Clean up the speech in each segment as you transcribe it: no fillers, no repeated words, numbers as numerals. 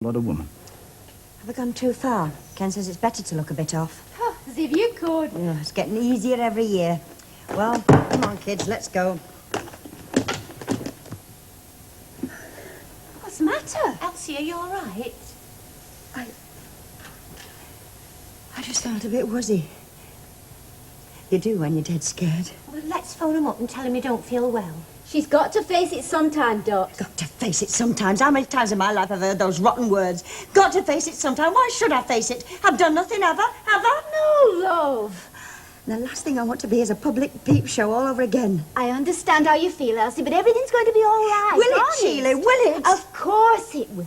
Not a woman. Have I gone too far? Ken says it's better to look a bit off. Oh, as if you could. Yeah, it's getting easier every year. Well, come on, kids, let's go. What's the matter? Elsie, are you all right? I just felt a bit woozy. You do when you're dead scared. Well, let's phone him up and tell him you don't feel well. She's got to face it sometime, Dot. Got to face it sometimes. How many times in my life have I heard those rotten words? Got to face it sometime. Why should I face it? I've done nothing, have I? Have I? No, love. The last thing I want to be is a public peep show all over again. I understand how you feel, Elsie, but everything's going to be all right. Will it, honest. Sheila? Will it? Of course it will.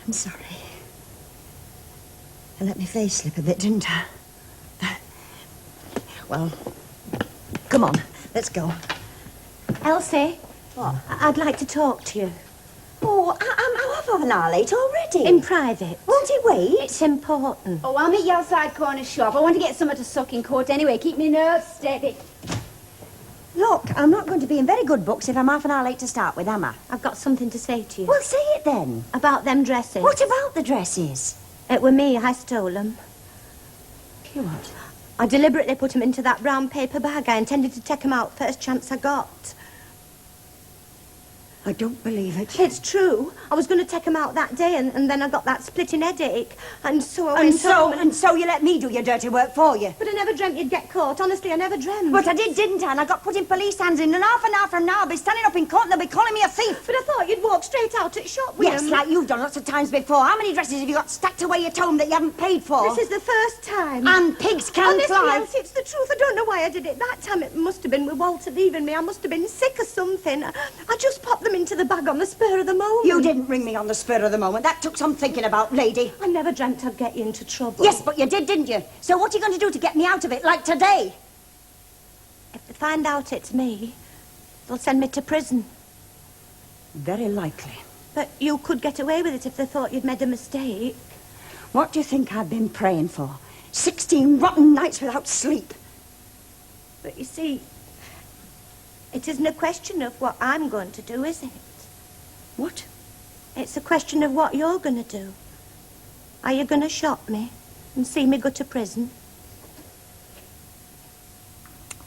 I'm sorry. I let my face slip a bit, didn't I? Well, come on, let's go. Elsie? What? I'd like to talk to you. Oh, I'm half an hour late already. In private. Won't it wait? It's important. Oh, I'll meet you outside corner shop. I want to get something to suck in court anyway. Keep me nerves steady. Look, I'm not going to be in very good books if I'm half an hour late to start with, am I? I've got something to say to you. Well, say it then. About them dresses. What about the dresses? It were me. I stole them. You what? I deliberately put them into that brown paper bag. I intended to take them out first chance I got. I don't believe it. It's true. I was going to take them out that day, and then I got that splitting headache, and so I went home And so you let me do your dirty work for you. But I never dreamt you'd get caught. Honestly, I never dreamt. But I did, didn't I? And I got put in police hands in, and half an hour from now I'll be standing up in court and they'll be calling me a thief. But I thought you'd walk straight out at shop with Yes, them. like you've done lots of times before. How many dresses have you got stacked away at home that you haven't paid for? This is the first time. And pigs can Honestly, fly. Elsie, it's the truth. I don't know why I did it. That time it must have been with Walter leaving me. I must have been sick or something. I just popped them into the bag on the spur of the moment. You didn't ring me on the spur of the moment. That took some thinking about, lady. I never dreamt I'd get you into trouble. Yes, but you did, didn't you? So what are you going to do to get me out of it, like today? If they find out it's me, they'll send me to prison. Very likely. But you could get away with it if they thought you'd made a mistake. What do you think I've been praying for? 16 rotten nights without sleep. But you see, it isn't a question of what I'm going to do, is it? What? It's a question of what you're going to do. Are you going to shop me and see me go to prison?